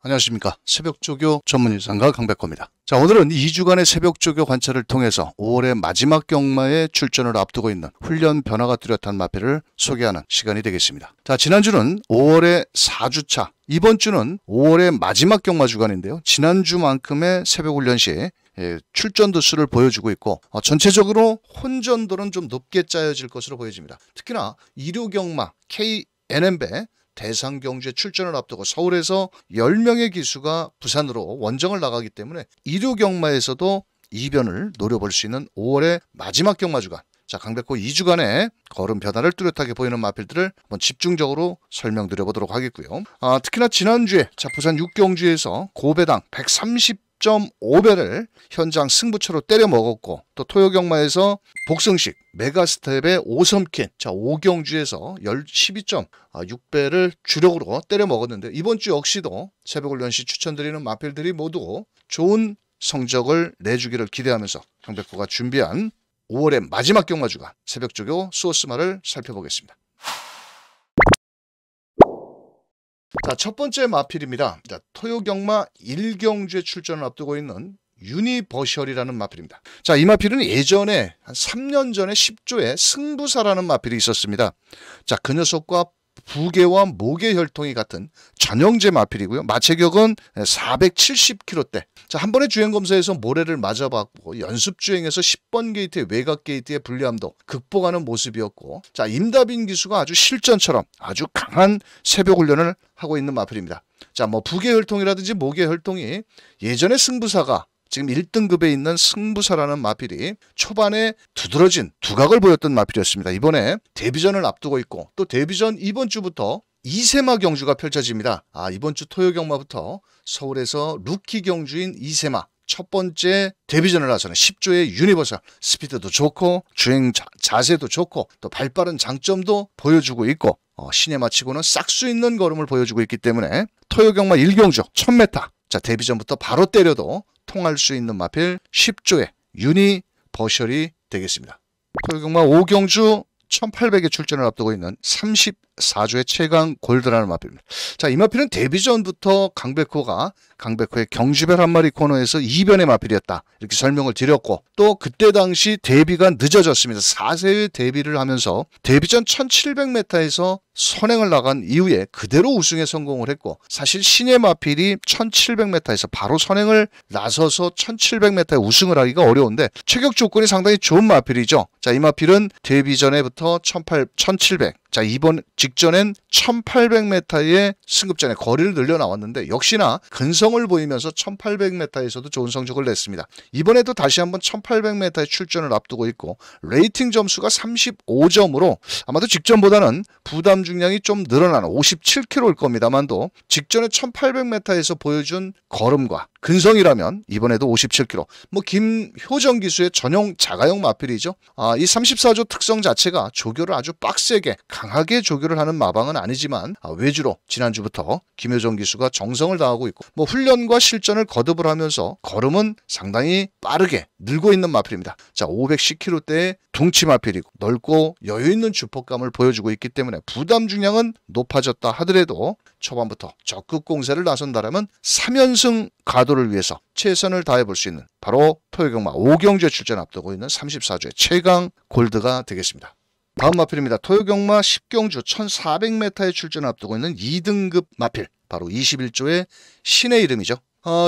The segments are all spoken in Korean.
안녕하십니까. 새벽조교 전문일상가 강백호입니다. 자, 오늘은 2주간의 새벽조교 관찰을 통해서 5월의 마지막 경마에 출전을 앞두고 있는 훈련 변화가 뚜렷한 마필을 소개하는 시간이 되겠습니다. 자, 지난주는 5월의 4주차, 이번 주는 5월의 마지막 경마 주간인데요. 지난주만큼의 새벽훈련 시 출전도 수를 보여주고 있고 전체적으로 혼전도는 좀 높게 짜여질 것으로 보여집니다. 특히나 일요경마 KNM배 대상 경주에 출전을 앞두고 서울에서 10명의 기수가 부산으로 원정을 나가기 때문에 일요 경마에서도 이변을 노려볼 수 있는 5월의 마지막 경마 주간. 자, 강백호 2주간의 걸음 변화를 뚜렷하게 보이는 마필들을 한번 집중적으로 설명드려보도록 하겠고요. 특히나 지난주에 부산 6경주에서 고배당 130.5배를 현장 승부처로 때려 먹었고, 또 토요경마에서 복승식 메가스텝의 5섬킨 5경주에서 12.6배를 주력으로 때려 먹었는데, 이번 주 역시도 새벽훈련 시 추천드리는 마필들이 모두 좋은 성적을 내주기를 기대하면서 강백호가 준비한 5월의 마지막 경마 주간 새벽조교 소스마를 살펴보겠습니다. 자, 첫 번째 마필입니다. 자, 토요경마 1경주에 출전을 앞두고 있는 유니버셜이라는 마필입니다. 자, 이 마필은 예전에 한 3년 전에 10조에 승부사라는 마필이 있었습니다. 자, 그 녀석과 부계와 목의 혈통이 같은 전형제 마필이고요. 마체격은 470kg대. 자, 한 번의 주행검사에서 모래를 맞아봤고 연습주행에서 10번 게이트의 외곽 게이트의 불리함도 극복하는 모습이었고, 자, 임다빈 기수가 아주 실전처럼 아주 강한 새벽훈련을 하고 있는 마필입니다. 자, 부계 혈통이라든지 목의 혈통이 예전에 승부사가 지금 1등급에 있는 승부사라는 마필이 초반에 두드러진 두각을 보였던 마필이었습니다. 이번에 데뷔전을 앞두고 있고, 또 데뷔전 이번 주부터 이세마 경주가 펼쳐집니다. 이번 주 토요경마부터 서울에서 루키 경주인 이세마 첫 번째 데뷔전을 나서는 10조의 유니버설, 스피드도 좋고 주행 자세도 좋고 또 발빠른 장점도 보여주고 있고, 신에 마치고는 싹수 있는 걸음을 보여주고 있기 때문에 토요경마 1경주 1000m, 자, 데뷔전부터 바로 때려도 통할 수 있는 마필 10조의 유니버셜이 되겠습니다. 토요경마 5경주 1800에 출전을 앞두고 있는 34조의 최강 골드라는 마필입니다. 자, 이 마필은 데뷔전부터 강백호의 경주별 한 마리 코너에서 이변의 마필이었다, 이렇게 설명을 드렸고, 또 그때 당시 데뷔가 늦어졌습니다. 4세의 데뷔를 하면서 데뷔전 1700m에서 선행을 나간 이후에 그대로 우승에 성공을 했고, 사실 신의 마필이 1700m에서 바로 선행을 나서서 1700m에 우승을 하기가 어려운데 체격 조건이 상당히 좋은 마필이죠. 자, 이 마필은 데뷔전에부터 1700, 자, 이번 직전엔 1800m의 승급전에 거리를 늘려 나왔는데 역시나 근성을 보이면서 1800m에서도 좋은 성적을 냈습니다. 이번에도 다시 한번 1800m에 출전을 앞두고 있고, 레이팅 점수가 35점으로 아마도 직전보다는 부담 중량이 좀 늘어나는 57kg일 겁니다만도 직전에 1800m에서 보여준 걸음과 근성이라면 이번에도 57kg. 김효정 기수의 전용 자가용 마필이죠. 이 34조 특성 자체가 조교를 아주 빡세게 강하게 조교를 하는 마방은 아니지만 외주로 지난주부터 김효정 기수가 정성을 다하고 있고, 훈련과 실전을 거듭을 하면서 걸음은 상당히 빠르게 늘고 있는 마필입니다. 자, 510kg대의 둥치 마필이고 넓고 여유있는 주폭감을 보여주고 있기 때문에 부담 중량은 높아졌다 하더라도 초반부터 적극 공세를 나선다라면 3연승 가도를 위해서 최선을 다해볼 수 있는 바로 토요경마 5경주에 출전 앞두고 있는 34조의 최강 골드가 되겠습니다. 다음 마필입니다. 토요경마 10경주 1400m에 출전 앞두고 있는 2등급 마필, 바로 21조의 신의 이름이죠.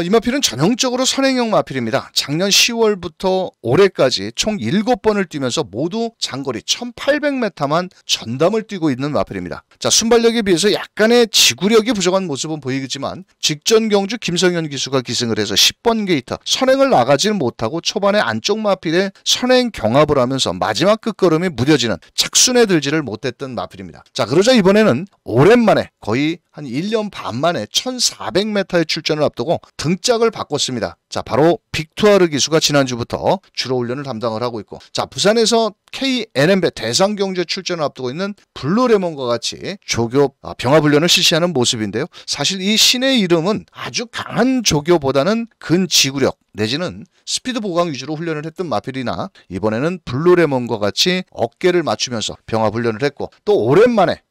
이 마필은 전형적으로 선행형 마필입니다. 작년 10월부터 올해까지 총 7번을 뛰면서 모두 장거리 1800m만 전담을 뛰고 있는 마필입니다. 자, 순발력에 비해서 약간의 지구력이 부족한 모습은 보이겠지만 직전 경주 김성현 기수가 기승을 해서 10번 게이트 선행을 나가지는 못하고 초반에 안쪽 마필에 선행 경합을 하면서 마지막 끝걸음이 무뎌지는 착순에 들지를 못했던 마필입니다. 자, 그러자 이번에는 오랜만에 거의 한 1년 반 만에 1400m의 출전을 앞두고 등짝을 바꿨습니다. 자, 바로 빅투아르 기수가 지난주부터 주로 훈련을 담당을 하고 있고, 자, 부산에서 KNM배 대상 경주에 출전을 앞두고 있는 블루레몬과 같이 조교 병합 훈련을 실시하는 모습인데요. 사실 이 신의 이름은 아주 강한 조교보다는 근지구력 내지는 스피드 보강 위주로 훈련을 했던 마필이나 이번에는 블루레몬과 같이 어깨를 맞추면서 병합 훈련을 했고, 또 오랜만에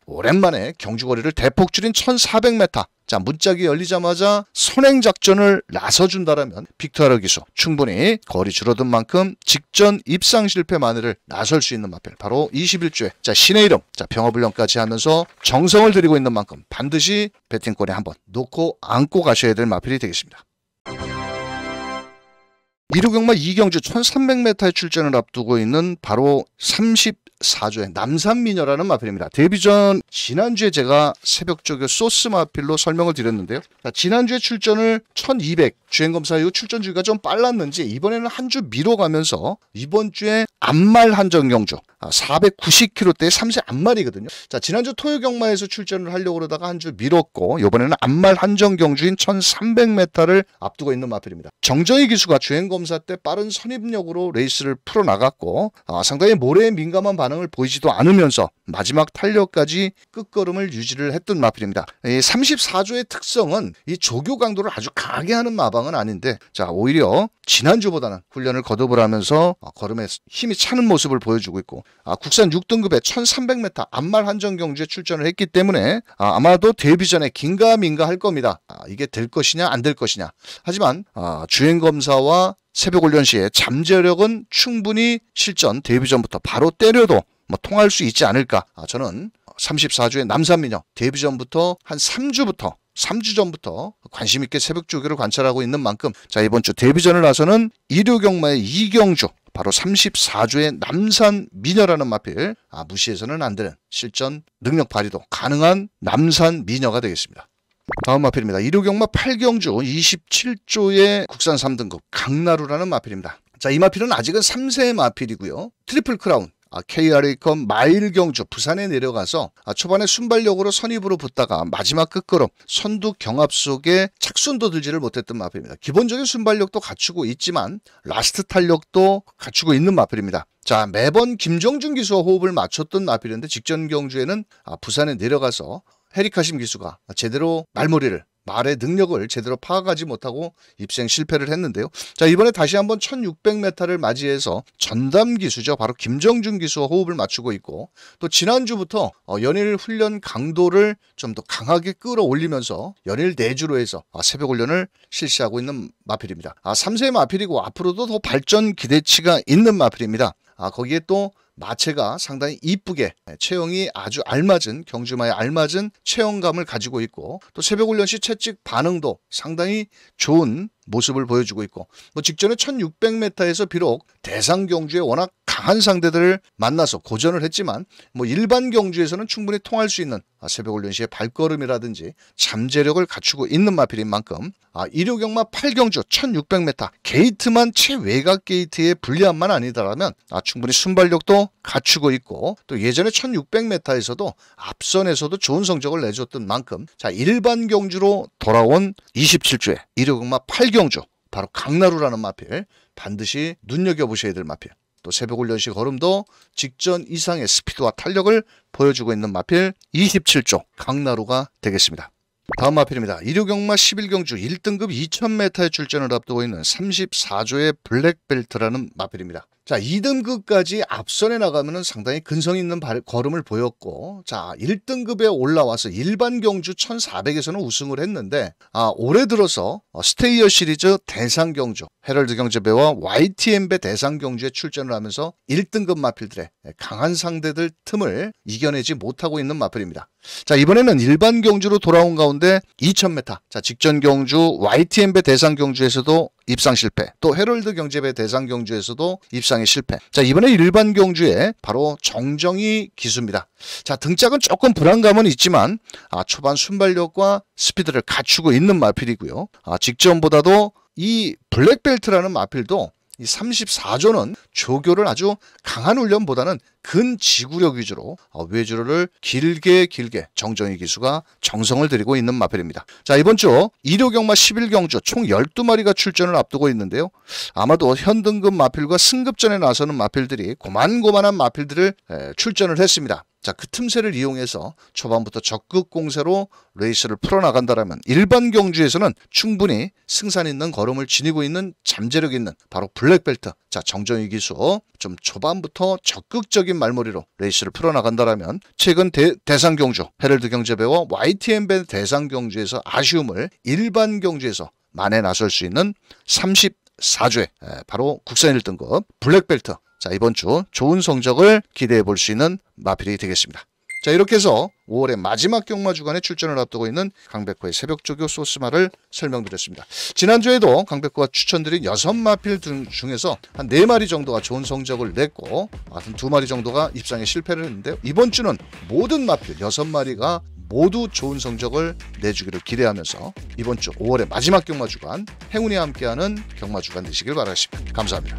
경주거리를 대폭 줄인 1400m, 자, 문짝이 열리자마자 선행작전을 나서준다라면 빅토르 기수 충분히 거리 줄어든 만큼 직전 입상 실패 만회를 나설 수 있는 마필, 바로 21조의 자, 신의 이름, 자, 병합훈련까지 하면서 정성을 들이고 있는 만큼 반드시 배팅권에 한번 놓고 안고 가셔야 될 마필이 되겠습니다. 1호 경마 이경주 1300m의 출전을 앞두고 있는 바로 34조의 남산미녀라는 마필입니다. 데뷔전 지난주에 제가 새벽조교 소스 마필로 설명을 드렸는데요. 자, 지난주에 출전을 1200 주행검사 이후 출전 주기가 좀 빨랐는지 이번에는 한 주 미뤄가면서 이번 주에 암말 한정경주 490kg대의 3세 암말이거든요. 자, 지난주 토요경마에서 출전을 하려고 그러다가 한 주 미뤘고 이번에는 암말 한정경주인 1300m를 앞두고 있는 마필입니다. 정정희 기수가 주행검사 때 빠른 선입력으로 레이스를 풀어나갔고 상당히 모래에 민감한 반응을 보이지도 않으면서 마지막 탄력까지 끝걸음을 유지를 했던 마필입니다. 이 34조의 특성은 이 조교 강도를 아주 강하게 하는 마방은 아닌데, 자, 오히려 지난주보다는 훈련을 거듭을 하면서 걸음에 힘이 차는 모습을 보여주고 있고, 국산 6등급의 1300m 암말 한정 경주에 출전을 했기 때문에 아마도 데뷔 전에 긴가민가 할 겁니다. 이게 될 것이냐 안 될 것이냐. 하지만 주행검사와 새벽훈련 시에 잠재력은 충분히 실전 데뷔 전부터 바로 때려도 통할 수 있지 않을까. 저는 34주의 남산미녀 데뷔 전부터 한 3주 전부터 관심 있게 새벽조교를 관찰하고 있는 만큼, 자, 이번 주 데뷔전을 나서는 일요경마의 이경주, 바로 34주의 남산미녀라는 마필, 무시해서는 안 되는 실전 능력 발휘도 가능한 남산미녀가 되겠습니다. 다음 마필입니다. 일요경마 8경주 27조의 국산 3등급 강나루라는 마필입니다. 자, 이 마필은 아직은 3세의 마필이고요. 트리플 크라운 KRA컵 마일 경주 부산에 내려가서 초반에 순발력으로 선입으로 붙다가 마지막 끝걸음 선두 경합 속에 착순도 들지를 못했던 마필입니다. 기본적인 순발력도 갖추고 있지만 라스트 탄력도 갖추고 있는 마필입니다. 자, 매번 김정준 기수와 호흡을 맞췄던 마필인데 직전 경주에는 부산에 내려가서 해리카심 기수가 제대로 말의 능력을 제대로 파악하지 못하고 입생 실패를 했는데요. 자, 이번에 다시 한번 1600m를 맞이해서 전담 기수죠. 바로 김정준 기수와 호흡을 맞추고 있고, 또 지난주부터 연일 훈련 강도를 좀 더 강하게 끌어올리면서 연일 내주로 해서 새벽 훈련을 실시하고 있는 마필입니다. 3세 마필이고 앞으로도 더 발전 기대치가 있는 마필입니다. 거기에 또 마체가 상당히 이쁘게 체형이 아주 알맞은, 경주마에 알맞은 체형감을 가지고 있고, 또 새벽훈련 시 채찍 반응도 상당히 좋은 모습을 보여주고 있고, 직전에 1600m에서 비록 대상 경주에 워낙 강한 상대들을 만나서 고전을 했지만 일반 경주에서는 충분히 통할 수 있는 새벽훈련 시의 발걸음이라든지 잠재력을 갖추고 있는 마필인 만큼 일요경마 8경주 1600m 게이트만 최외곽 게이트의 불리함만 아니다라면 충분히 순발력도 갖추고 있고, 또 예전에 1600m에서도 앞선에서도 좋은 성적을 내줬던 만큼, 자, 일반 경주로 돌아온 27주의 일요경마 8경주 바로 강나루라는 마필, 반드시 눈여겨보셔야 될 마필, 또 새벽훈련 시 걸음도 직전 이상의 스피드와 탄력을 보여주고 있는 마필 27조 강나루가 되겠습니다. 다음 마필입니다. 일요경마 11경주 1등급 2000m의 출전을 앞두고 있는 34조의 블랙벨트라는 마필입니다. 자, 2등급까지 앞선에 나가면 상당히 근성 있는 걸음을 보였고, 자, 1등급에 올라와서 일반 경주 1400에서는 우승을 했는데, 올해 들어서 스테이어 시리즈 대상 경주, 헤럴드 경제배와 YTM배 대상 경주에 출전을 하면서 1등급 마필들의 강한 상대들 틈을 이겨내지 못하고 있는 마필입니다. 자, 이번에는 일반 경주로 돌아온 가운데 2000m, 자, 직전 경주 YTM배 대상 경주에서도 입상 실패, 또 헤럴드 경제배 대상 경주에서도 입상의 실패. 자, 이번에 일반 경주에 바로 정정희 기수입니다. 자, 등짝은 조금 불안감은 있지만 초반 순발력과 스피드를 갖추고 있는 마필이고요. 직전보다도 이 블랙벨트라는 마필도 이 34조는 조교를 아주 강한 훈련보다는 근지구력 위주로 외주로를 길게 정정희 기수가 정성을 들이고 있는 마필입니다. 자, 이번 주 일요경마 11경주 총 12마리가 출전을 앞두고 있는데요. 아마도 현등급 마필과 승급전에 나서는 마필들이 고만고만한 마필들을 출전을 했습니다. 자, 그 틈새를 이용해서 초반부터 적극 공세로 레이스를 풀어나간다라면 일반 경주에서는 충분히 승산 있는 걸음을 지니고 있는 잠재력 있는 바로 블랙벨트, 자, 정정희 기수 좀 초반부터 적극적인 폭발적인 말머리로 레이스를 풀어나간다라면 최근 대상 경주 헤럴드 경제배와 YTN배 대상 경주에서 아쉬움을 일반 경주에서 만회 나설 수 있는 34주에 바로 국산 1등급 블랙벨트. 자, 이번 주 좋은 성적을 기대해 볼 수 있는 마필이 되겠습니다. 자, 이렇게 해서 5월의 마지막 경마 주간에 출전을 앞두고 있는 강백호의 새벽조교 소스마를 설명드렸습니다. 지난주에도 강백호가 추천드린 6마필 중에서 한 4마리 정도가 좋은 성적을 냈고 한 2마리 정도가 입상에 실패를 했는데요. 이번 주는 모든 마필 6마리가 모두 좋은 성적을 내주기를 기대하면서 이번 주 5월의 마지막 경마 주간 행운이 함께하는 경마 주간 되시길 바라겠습니다. 감사합니다.